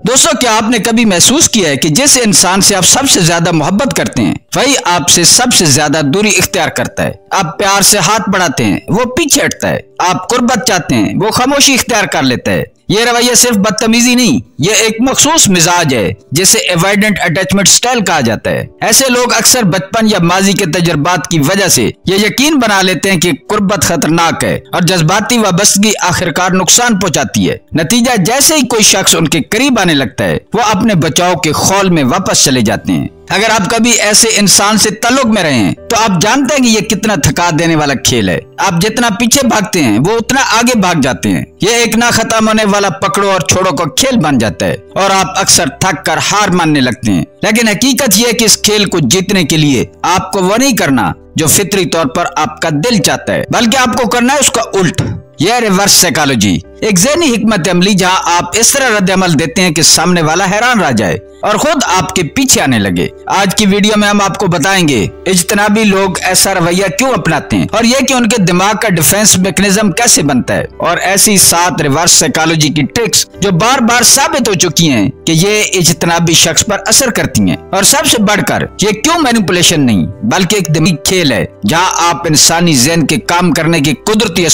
दोस्तों, क्या आपने कभी महसूस किया है कि जिस इंसान से आप सबसे ज्यादा मोहब्बत करते हैं वही आपसे सबसे ज्यादा दूरी इख्तियार करता है। आप प्यार से हाथ बढ़ाते हैं, वो पीछे हटता है। आप कुर्बत चाहते हैं, वो खामोशी इख्तियार कर लेता है। ये रवैया सिर्फ बदतमीजी नहीं, ये एक मखसूस मिजाज है जिसे एवॉइडेंट अटैचमेंट स्टाइल कहा जाता है। ऐसे लोग अक्सर बचपन या माजी के तजुर्बात की वजह से ये यकीन बना लेते हैं कि कुर्बत खतरनाक है और जज्बाती वाबस्तगी आखिरकार नुकसान पहुंचाती है। नतीजा, जैसे ही कोई शख्स उनके करीब आने लगता है वो अपने बचाव के खौल में वापस चले जाते हैं। अगर आप कभी ऐसे इंसान से ताल्लुक में रहे हैं तो आप जानते हैं कि ये कितना थका देने वाला खेल है। आप जितना पीछे भागते हैं वो उतना आगे भाग जाते हैं। ये एक ना खत्म होने वाला पकड़ो और छोड़ो का खेल बन जाता है और आप अक्सर थक कर हार मानने लगते हैं। लेकिन हकीकत यह है कि इस खेल को जीतने के लिए आपको वो नहीं करना जो फितरी तौर पर आपका दिल चाहता है, बल्कि आपको करना है उसका उल्ट। यह रिवर्स साइकोलॉजी, एक ज़हनी हिकमत अमली जहां आप इस तरह रद्द अमल देते हैं कि सामने वाला हैरान रह जाए और खुद आपके पीछे आने लगे। आज की वीडियो में हम आपको बताएंगे इज्तनाबी लोग ऐसा रवैया क्यों अपनाते हैं और यह कि उनके दिमाग का डिफेंस मैकेनिज्म कैसे बनता है, और ऐसी 7 रिवर्स साइकोलॉजी की ट्रिक्स जो बार बार साबित हो चुकी हैं कि ये इज्तनाबी शख्स पर असर करती हैं। और सबसे बढ़कर ये क्यों मैनिपुलेशन नहीं बल्कि एक दिमागी खेल है जहाँ आप इंसानी ज़हन के काम करने के कुदरती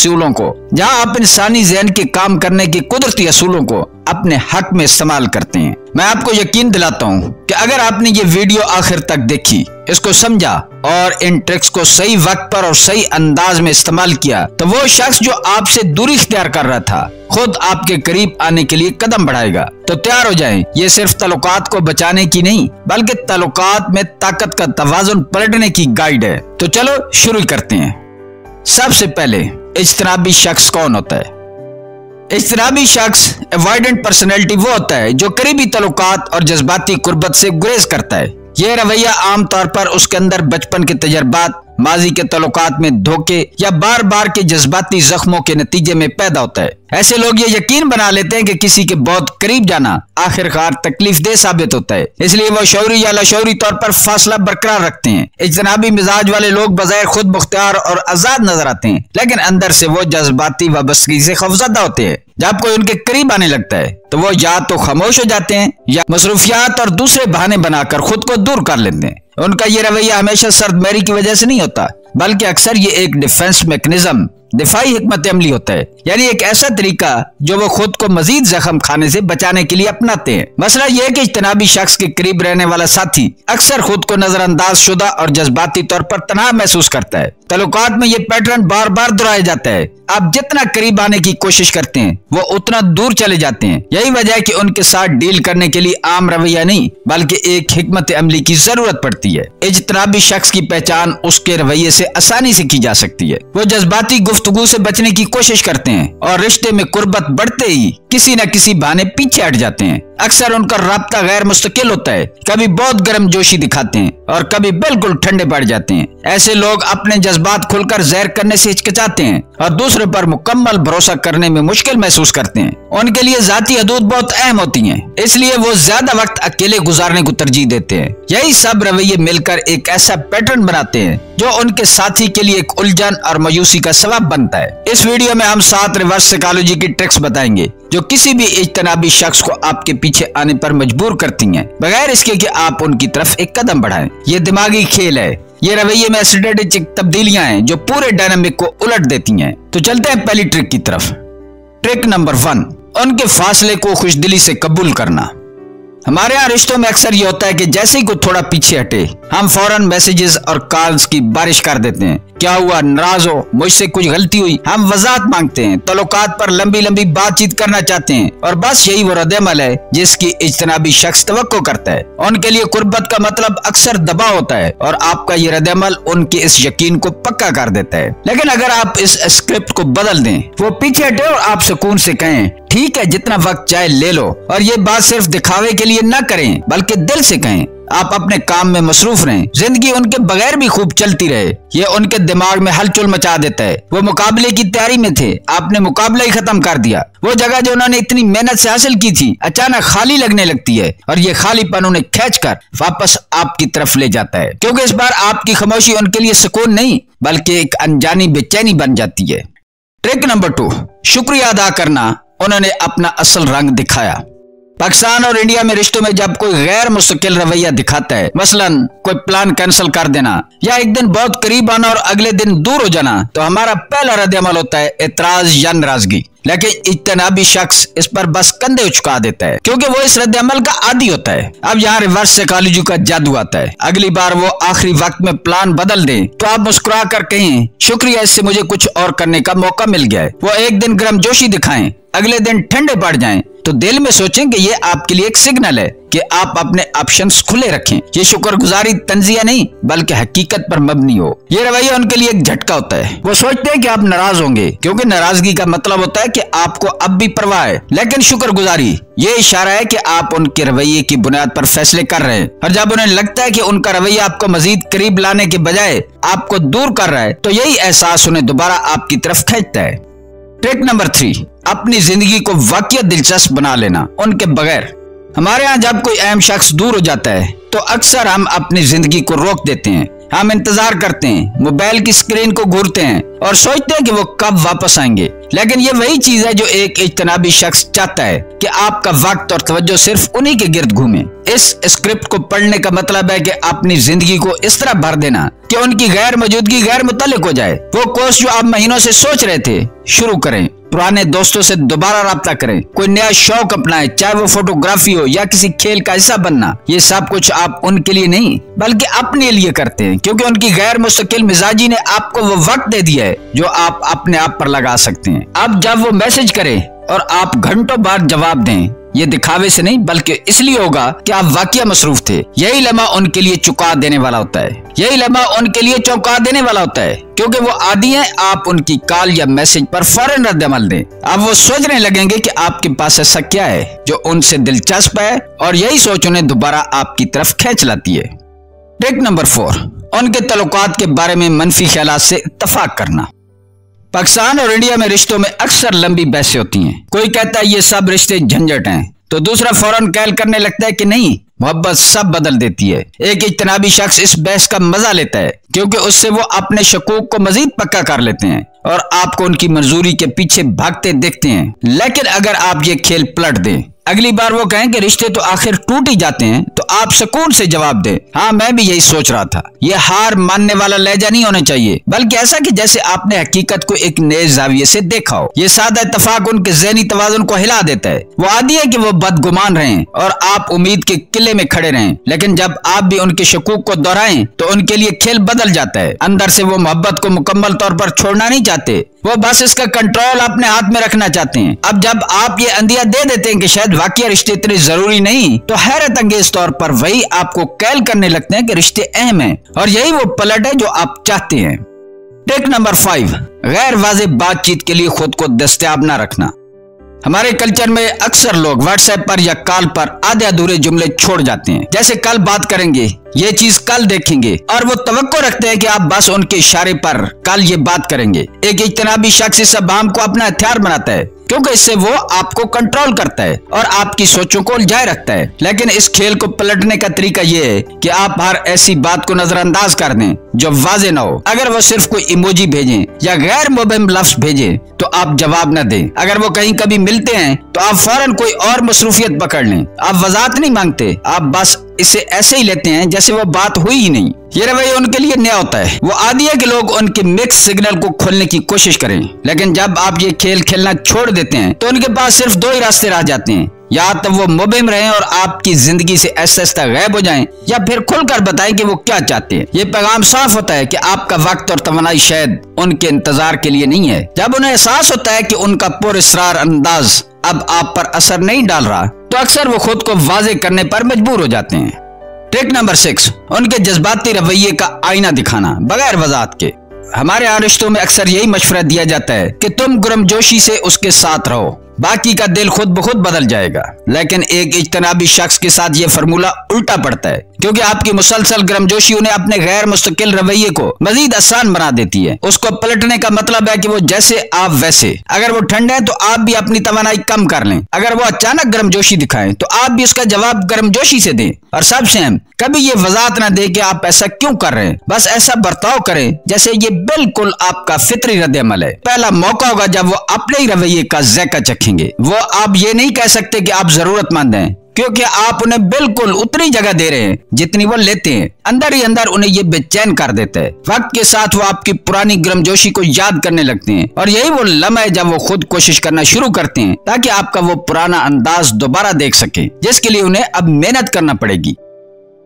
असूलों को अपने हक में इस्तेमाल करते हैं। मैं आपको यकीन दिलाता हूँ कि अगर आपने ये वीडियो आखिर तक देखी, इसको समझा और इन ट्रिक्स को सही वक्त पर और सही अंदाज में इस्तेमाल किया तो वो शख्स जो आपसे दूरी इख्तियार कर रहा था खुद आपके करीब आने के लिए कदम बढ़ाएगा। तो तैयार हो जाएं, ये सिर्फ ताल्लुकात को बचाने की नहीं बल्कि ताल्लुकात में ताकत का तवाज़ुन पलटने की गाइड है। तो चलो शुरू करते हैं। सबसे पहले, इज्तनाबी शख्स कौन होता है? इज्तनाबी शख्स एवॉइडेंट पर्सनैलिटी वो होता है जो करीबी ताल्लुकात और जज्बाती कुर्बत से गुरेज करता है। यह रवैया आमतौर पर उसके अंदर बचपन के तजर्बात, माजी के ताल्लुकात में धोखे या बार बार के जज्बाती जख्मों के नतीजे में पैदा होता है। ऐसे लोग ये यकीन बना लेते हैं कि किसी के बहुत करीब जाना आखिरकार तकलीफ दे साबित होता है, इसलिए वो शौरी या लाशौरी तौर पर फासला बरकरार रखते हैं। इज्तनाबी मिजाज वाले लोग बज़ाहिर खुद मुख्तियार और आजाद नजर आते हैं, लेकिन अंदर से वो जज्बाती वाबस्तगी से खौफजदा होते हैं। जब कोई उनके करीब आने लगता है तो वो या तो खामोश हो जाते हैं या मसरूफियात और दूसरे बहाने बनाकर खुद को दूर कर लेते हैं। उनका ये रवैया हमेशा सर्दमेरी की वजह से नहीं होता बल्कि अक्सर ये एक डिफेंस मैकेनिज्म, दिफाई हिकमत अमली होता है, यानी एक ऐसा तरीका जो वो खुद को मजीद जख्म खाने से बचाने के लिए अपनाते हैं। मसला यह है कि इज्तनाबी शख्स के करीब रहने वाला साथी अक्सर खुद को नजरअंदाज शुदा और जज्बाती तौर पर तनाव महसूस करता है। ताल्लुकात में ये पैटर्न बार बार दोहराया जाता है। आप जितना करीब आने की कोशिश करते हैं वो उतना दूर चले जाते हैं। यही वजह है कि उनके साथ डील करने के लिए आम रवैया नहीं बल्कि एक हिकमत अमली की जरूरत पड़ती है। इज्तनाबी शख्स की पहचान उसके रवैये से आसानी से की जा सकती है। वो जज्बाती गुफ्तगू से बचने की कोशिश करते हैं और रिश्ते में कुर्बत बढ़ते ही किसी न किसी बहाने पीछे हट जाते हैं। अक्सर उनका राब्ता गैर मुस्तकिल होता है, कभी बहुत गर्म जोशी दिखाते हैं और कभी बिल्कुल ठंडे पड़ जाते हैं। ऐसे लोग अपने जज्बात खुलकर ज़ाहिर करने से हिचकिचाते हैं और दूसरे पर मुकम्मल भरोसा करने में मुश्किल महसूस करते हैं। उनके लिए जाती हदूद बहुत अहम होती हैं, इसलिए वो ज्यादा वक्त अकेले गुजारने को तरजीह देते हैं। यही सब रवैये मिलकर एक ऐसा पैटर्न बनाते हैं जो उनके साथी के लिए एक उलझन और मायूसी का सबब बनता है। इस वीडियो में हम 7 रिवर्स साइकोलॉजी की ट्रिक्स बताएंगे जो किसी भी इज्तनाबी शख्स को आपके पीछे आने पर मजबूर करती हैं, बगैर इसके कि आप उनकी तरफ एक कदम बढ़ाएं। ये दिमागी खेल है। ये रवैये में स्ट्रेटेजिक तब्दीलियां हैं जो पूरे डायनामिक को उलट देती हैं। तो चलते हैं पहली ट्रिक की तरफ। ट्रिक नंबर 1, उनके फासले को खुशदिली से कबूल करना। हमारे यहाँ रिश्तों में अक्सर ये होता है कि जैसे ही कोई थोड़ा पीछे हटे हम फौरन मैसेजेस और कॉल्स की बारिश कर देते हैं। क्या हुआ, नाराज हो, मुझसे कुछ गलती हुई, हम वजाहत मांगते हैं, ताल्लुकात पर लंबी लंबी बातचीत करना चाहते हैं और बस यही वो रद्द-ए-अमल है जिसकी इज्तनाबी शख्स तवक्को करता है। उनके लिए कुर्बत का मतलब अक्सर दबाव होता है और आपका ये रद्द-ए-अमल उनके इस यकीन को पक्का कर देता है। लेकिन अगर आप इस स्क्रिप्ट को बदल दें, वो पीछे हटे और आप सुकून से कहें ठीक है जितना वक्त चाहे ले लो, और ये बात सिर्फ दिखावे के लिए न करें बल्कि दिल से कहें। आप अपने काम में मसरूफ रहें, जिंदगी उनके बगैर भी खूब चलती रहे। ये उनके दिमाग में हलचल मचा देता है। वो मुकाबले की तैयारी में थे, आपने मुकाबला ही खत्म कर दिया। वो जगह जो उन्होंने इतनी मेहनत से हासिल की थी अचानक खाली लगने लगती है और ये खालीपन उन्हें खींचकर वापस आपकी तरफ ले जाता है, क्योंकि इस बार आपकी खामोशी उनके लिए सुकून नहीं बल्कि एक अनजानी बेचैनी बन जाती है। ट्रिक नंबर 2, शुक्रिया अदा करना। उन्होंने अपना असल रंग दिखाया। पाकिस्तान और इंडिया में रिश्तों में जब कोई गैर मुस्तकिल रवैया दिखाता है, मसलन कोई प्लान कैंसिल कर देना या एक दिन बहुत करीब आना और अगले दिन दूर हो जाना, तो हमारा पहला रद्द-ए-अमल होता है एतराज या नाराजगी। लेकिन इज्तनाबी शख्स इस पर बस कंधे उचका देता है क्योंकि वो इस रद्द-ए-अमल का आदी होता है। अब यहाँ रिवर्स साइकोलॉजी का जादू आता है। अगली बार वो आखिरी वक्त में प्लान बदल दें तो आप मुस्कुरा कर कहें, शुक्रिया, इससे मुझे कुछ और करने का मौका मिल गया है। वो एक दिन गर्मजोशी दिखाएं, अगले दिन ठंडे पड़ जाएं, तो दिल में सोचें कि ये आपके लिए एक सिग्नल है कि आप अपने ऑप्शंस खुले रखें। ये शुक्रगुजारी तंजिया नहीं बल्कि हकीकत पर मबनी हो। ये रवैया उनके लिए एक झटका होता है। वो सोचते हैं कि आप नाराज होंगे क्योंकि नाराजगी का मतलब होता है कि आपको अब भी परवाह है, लेकिन शुक्रगुजारी ये इशारा है कि आप उनके रवैये की बुनियाद पर फैसले कर रहे हैं। और जब उन्हें लगता है कि उनका रवैया आपको मजीद करीब लाने के बजाय आपको दूर कर रहा है, तो यही एहसास उन्हें दोबारा आपकी तरफ खींचता है। ट्रिक नंबर 3, अपनी जिंदगी को वाकई दिलचस्प बना लेना उनके बगैर। हमारे यहाँ जब कोई अहम शख्स दूर हो जाता है तो अक्सर हम अपनी जिंदगी को रोक देते हैं। हम इंतजार करते हैं, मोबाइल की स्क्रीन को घूरते हैं और सोचते हैं कि वो कब वापस आएंगे। लेकिन ये वही चीज है जो एक इज्तनाबी शख्स चाहता है कि आपका वक्त और तवज्जो सिर्फ उन्हीं के गिर्द घूमे। इस स्क्रिप्ट को पढ़ने का मतलब है कि अपनी जिंदगी को इस तरह भर देना कि उनकी गैर मौजूदगी गैर मुतल्लिक हो जाए। वो कोर्स जो आप महीनों से सोच रहे थे शुरू करें, पुराने दोस्तों से दोबारा राब्ता करें, कोई नया शौक अपनाएं, चाहे वो फोटोग्राफी हो या किसी खेल का हिस्सा बनना। ये सब कुछ आप उनके लिए नहीं बल्कि अपने लिए करते हैं क्योंकि उनकी गैर मुस्तकिल मिजाजी ने आपको वो वक्त दे दिया है जो आप अपने आप पर लगा सकते हैं। अब जब वो मैसेज करें और आप घंटों बाद जवाब दें, ये दिखावे से नहीं बल्कि इसलिए होगा कि आप वाकई मसरूफ थे। यही लम्हा उनके लिए चुका देने वाला होता है। यही लम्हा उनके लिए चौंका देने वाला होता है क्योंकि वो आदी हैं आप उनकी कॉल या मैसेज पर फौरन रद्द-ए-अमल दें। अब वो सोचने लगेंगे कि आपके पास ऐसा क्या है जो उनसे दिलचस्प है और यही सोच उन्हें दोबारा आपकी तरफ खींच लाती है। ट्रिक नंबर 4, उनके तल्लुकात के बारे में मनफी ख्यालात से इत्तफाक करना। पाकिस्तान और इंडिया में रिश्तों में अक्सर लंबी बहसें होती हैं। कोई कहता है ये सब रिश्ते झंझट हैं तो दूसरा फौरन कैल करने लगता है कि नहीं, मोहब्बत सब बदल देती है। एक इज्तनाबी शख्स इस बहस का मजा लेता है क्योंकि उससे वो अपने शकूक को मजीद पक्का कर लेते हैं और आपको उनकी मंजूरी के पीछे भागते देखते हैं। लेकिन अगर आप ये खेल पलट दें, अगली बार वो कहें कि रिश्ते तो आखिर टूट ही जाते हैं, तो आप सुकून से जवाब दें, हाँ मैं भी यही सोच रहा था। ये हार मानने वाला लहजा नहीं होना चाहिए बल्कि ऐसा कि जैसे आपने हकीकत को एक नए जाविये से देखा हो। ये सादा इत्तफाक उनके ज़हनी तवाज़ुन को हिला देता है। वो आदी है कि वो बदगुमान रहें और आप उम्मीद के किले में खड़े रहें, लेकिन जब आप भी उनके शकूक को दोहराएं तो उनके लिए खेल बदल जाता है। अंदर से वो मोहब्बत को मुकम्मल तौर पर छोड़ना नहीं चाहते, वो बस इसका कंट्रोल अपने हाथ में रखना चाहते हैं। अब जब आप ये अंदिया दे देते हैं कि शायद वाकई रिश्ते इतने जरूरी नहीं, तो हैरत अंगेज तौर पर वही आपको कैल करने लगते हैं कि रिश्ते अहम हैं और यही वो पलट है जो आप चाहते हैं। ट्रिक नंबर 5, गैर वाज़ेह बातचीत के लिए खुद को दस्तयाब न रखना। हमारे कल्चर में अक्सर लोग व्हाट्सएप पर या कॉल पर आधे अधूरे जुमले छोड़ जाते हैं, जैसे कल बात करेंगे, ये चीज कल देखेंगे, और वो तवक्को रखते हैं कि आप बस उनके इशारे पर कल ये बात करेंगे। एक इज्तनाबी शख्स इस अबाम को अपना हथियार बनाता है क्योंकि इससे वो आपको कंट्रोल करता है और आपकी सोचों को उलझाए रखता है। लेकिन इस खेल को पलटने का तरीका ये है कि आप हर ऐसी बात को नजरअंदाज कर दें जो वाज़ेह न हो। अगर वो सिर्फ कोई इमोजी भेजें या गैर मुबहम लफ्ज भेजें तो आप जवाब न दें। अगर वो कहीं कभी मिलते हैं तो आप फौरन कोई और मसरूफियत पकड़ लें। आप वजाहत नहीं मांगते, आप बस इसे ऐसे ही लेते हैं जैसे वो बात हुई ही नहीं। ये रवैया उनके लिए नया होता है। वो आदी है कि लोग उनके मिक्स सिग्नल को खोलने की कोशिश करें, लेकिन जब आप ये खेल खेलना छोड़ देते हैं तो उनके पास सिर्फ 2 ही रास्ते रह जाते हैं, या तो वो मुबहिम रहें और आपकी जिंदगी से ऐसा गायब हो जाएं, या फिर खुलकर बताएं कि वो क्या चाहते हैं। ये पैगाम साफ होता है कि आपका वक्त और तवानाई शायद उनके इंतजार के लिए नहीं है। जब उन्हें एहसास होता है कि उनका पुरअसरार अंदाज अब आप पर असर नहीं डाल रहा, तो अक्सर वो खुद को वाज़ेह करने पर मजबूर हो जाते हैं। ट्रिक नंबर 6, उनके जज्बाती रवैये का आईना दिखाना बगैर वजाहत के। हमारे यहाँ रिश्तों में अक्सर यही मशवरा दिया जाता है कि तुम गर्मजोशी से उसके साथ रहो, बाकी का दिल खुद ब खुद बदल जाएगा। लेकिन एक इज्तनाबी शख्स के साथ ये फार्मूला उल्टा पड़ता है क्योंकि आपकी मुसलसल गर्मजोशी उन्हें अपने गैर मुस्तकिल रवैये को मजीद आसान बना देती है। उसको पलटने का मतलब है कि वो जैसे आप वैसे। अगर वो ठंडे हैं तो आप भी अपनी तवानाई कम कर लें। अगर वो अचानक गर्मजोशी दिखाएं तो आप भी उसका जवाब गर्मजोशी से दें। और सबसे अहम, कभी ये वजाहत न दे कि आप ऐसा क्यों कर रहे हैं, बस ऐसा बर्ताव करें जैसे ये बिल्कुल आपका फितरी रद्द-ए-अमल है। पहला मौका होगा जब वो अपने ही रवैये का ज़ायका चखेंगे। वो आप ये नहीं कह सकते कि आप जरूरतमंद हैं, क्योंकि आप उन्हें बिल्कुल उतनी जगह दे रहे हैं जितनी वो लेते हैं। अंदर ही अंदर उन्हें ये बेचैन कर देता है। वक्त के साथ वो आपकी पुरानी गर्मजोशी को याद करने लगते हैं और यही वो लम्हा है जब वो खुद कोशिश करना शुरू करते हैं ताकि आपका वो पुराना अंदाज दोबारा देख सके, जिसके लिए उन्हें अब मेहनत करना पड़ेगी।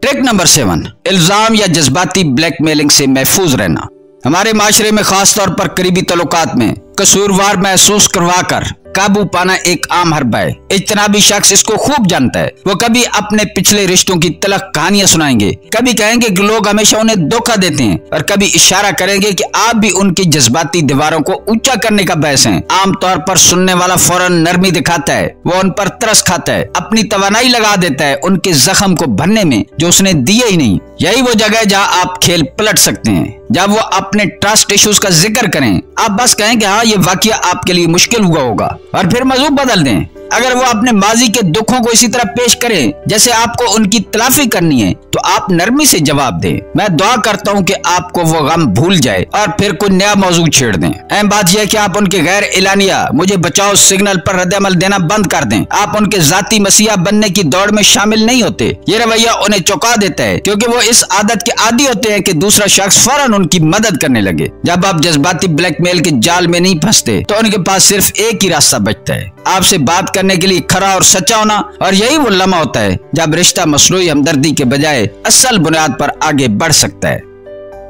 ट्रिक नंबर 7, इल्जाम या जज्बाती ब्लैकमेलिंग से महफूज रहना। हमारे माशरे में खास तौर पर करीबी तल्लुकात में कसूरवार महसूस करवाकर काबू पाना एक आम हरबा है। इज्तनाबी शख्स इसको खूब जानता है। वो कभी अपने पिछले रिश्तों की तलख कहानियां सुनाएंगे, कभी कहेंगे कि लोग हमेशा उन्हें धोखा देते हैं और कभी इशारा करेंगे कि आप भी उनकी जज्बाती दीवारों को ऊंचा करने का बहस हैं। आमतौर पर सुनने वाला फौरन नरमी दिखाता है, वो उन पर तरस खाता है, अपनी तवानाई लगा देता है उनके जख्म को भरने में जो उसने दिए ही नहीं। यही वो जगह है जहाँ आप खेल पलट सकते हैं। जब वो अपने ट्रस्ट इश्यूज का जिक्र करें, आप बस कहें कि हाँ ये वाकया आपके लिए मुश्किल हुआ होगा और फिर मौजू बदल दें। अगर वो अपने माजी के दुखों को इसी तरह पेश करें जैसे आपको उनकी तलाफी करनी है, तो आप नरमी से जवाब दें। मैं दुआ करता हूँ कि आपको वो गम भूल जाए और फिर कोई नया मौजू छेड़ दें। अहम बात यह है कि आप उनके गैर एलानिया मुझे बचाओ सिग्नल पर रद्द-ए-अमल देना बंद कर दें। आप उनके जाती मसीहा बनने की दौड़ में शामिल नहीं होते। ये रवैया उन्हें चौंका देता है क्योंकि वो इस आदत के आदी होते हैं कि दूसरा शख्स फौरन उनकी मदद करने लगे। जब आप जज्बाती ब्लैकमेल के जाल में नहीं फंसते तो उनके पास सिर्फ एक ही रास्ता बचता है, आपसे बात करने के लिए खरा और सच्चा होना। और यही वो लम्हा होता है जब रिश्ता मसनूई हमदर्दी के बजाय असल बुनियाद पर आगे बढ़ सकता है।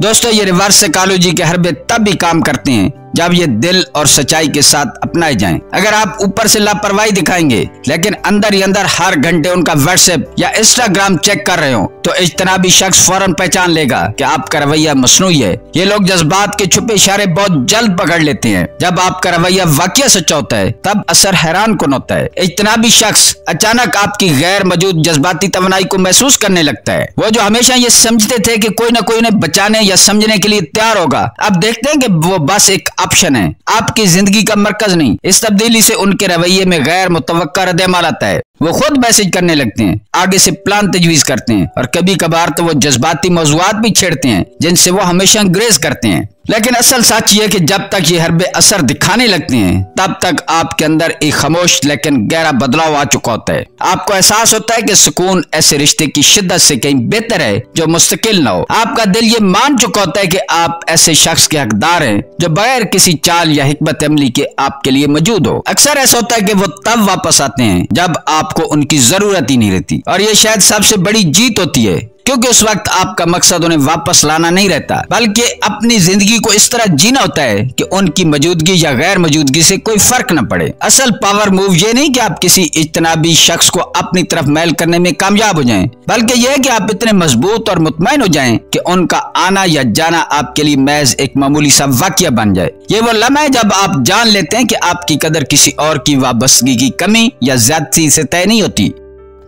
दोस्तों, ये रिवर्स साइकोलॉजी के हरबे तब भी काम करते हैं जब ये दिल और सच्चाई के साथ अपनाए जाएं। अगर आप ऊपर से लापरवाही दिखाएंगे लेकिन अंदर ही अंदर हर घंटे उनका व्हाट्सएप या इंस्टाग्राम चेक कर रहे हो, तो इज्तनाबी शख्स फौरन पहचान लेगा कि आपका रवैया मसनूई है। ये लोग जज्बात के छुपे इशारे बहुत जल्द पकड़ लेते हैं। जब आपका रवैया वाकई सच्चा होता है तब असर हैरान कुन होता है। इज्तनाबी शख्स अचानक आपकी गैर मौजूद जज्बाती तवानाई को महसूस करने लगता है। वो जो हमेशा ये समझते थे कि कोई न कोई उन्हें बचाने या समझने के लिए तैयार होगा, अब देखते हैं कि वो बस एक ऑप्शन है, आपकी जिंदगी का मरकज नहीं। इस तब्दीली से उनके रवैये में गैर मुतवक्का रद्द-ए-अमल आता है। वो खुद मैसेज करने लगते हैं, आगे से प्लान तजवीज करते हैं और कभी कभार तो वो जज्बाती मौज़ूआत भी छेड़ते हैं जिनसे वो हमेशा ग्रेज करते हैं। लेकिन असल सच ये कि जब तक ये हरबे असर दिखाने लगते हैं तब तक आपके अंदर एक खामोश लेकिन गहरा बदलाव आ चुका होता है। आपको एहसास होता है कि सुकून ऐसे रिश्ते की शिद्दत से कहीं बेहतर है जो मुस्तकिल न हो। आपका दिल ये मान चुका होता है कि आप ऐसे शख्स के हकदार हैं जो बगैर किसी चाल या हिकमत अमली के आपके लिए मौजूद हो। अक्सर ऐसा होता है कि वो तब वापस आते हैं जब आपको उनकी जरूरत ही नहीं रहती, और ये शायद सबसे बड़ी जीत होती है क्योंकि उस वक्त आपका मकसद उन्हें वापस लाना नहीं रहता, बल्कि अपनी जिंदगी को इस तरह जीना होता है कि उनकी मौजूदगी या गैर मौजूदगी से कोई फर्क न पड़े। असल पावर मूव ये नहीं कि आप किसी इज्तनाबी शख्स को अपनी तरफ मैल करने में कामयाब हो जाएं, बल्कि यह है कि आप इतने मजबूत और मुतमईन हो जाएं कि उनका आना या जाना आपके लिए महज एक मामूली सा वाकया बन जाए। ये वो लम्हा है जब आप जान लेते हैं कि आपकी कदर किसी और की वाबस्तगी की कमी या ज्यादती से तय नहीं होती।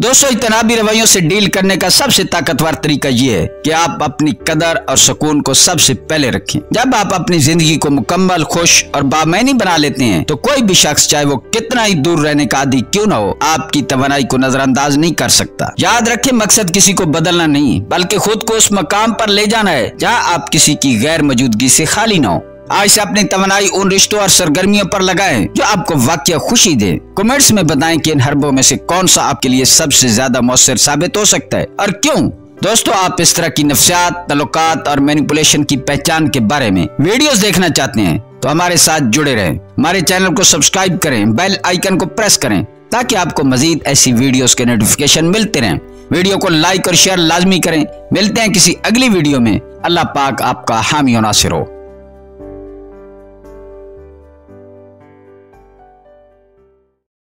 दोस्तों, इज्तनाबी रवैयों से डील करने का सबसे ताकतवर तरीका ये है कि आप अपनी कदर और सुकून को सबसे पहले रखें। जब आप अपनी जिंदगी को मुकम्मल खुश और बामैनी बना लेते हैं तो कोई भी शख्स चाहे वो कितना ही दूर रहने का आदी क्यों ना हो, आपकी तवानाई को नजरअंदाज नहीं कर सकता। याद रखें, मकसद किसी को बदलना नहीं बल्कि खुद को उस मकाम पर ले जाना है जहाँ आप किसी की गैर मौजूदगी से खाली ना हो। आज से अपनी तवानाई उन रिश्तों और सरगर्मियों पर लगाएं जो आपको वाकई खुशी दे। कमेंट्स में बताएं कि इन हरबों में से कौन सा आपके लिए सबसे ज्यादा मौसर साबित हो सकता है और क्यों। दोस्तों, आप इस तरह की नफ्सियात, तल्लुकात और मैनिपुलेशन की पहचान के बारे में वीडियोस देखना चाहते हैं तो हमारे साथ जुड़े रहें। हमारे चैनल को सब्सक्राइब करें, बेल आइकन को प्रेस करें ताकि आपको मजीद ऐसी वीडियोस के नोटिफिकेशन मिलते रहें। वीडियो को लाइक और शेयर लाजमी करें। मिलते हैं किसी अगली वीडियो में। अल्लाह पाक आपका हामी और नासिर हो।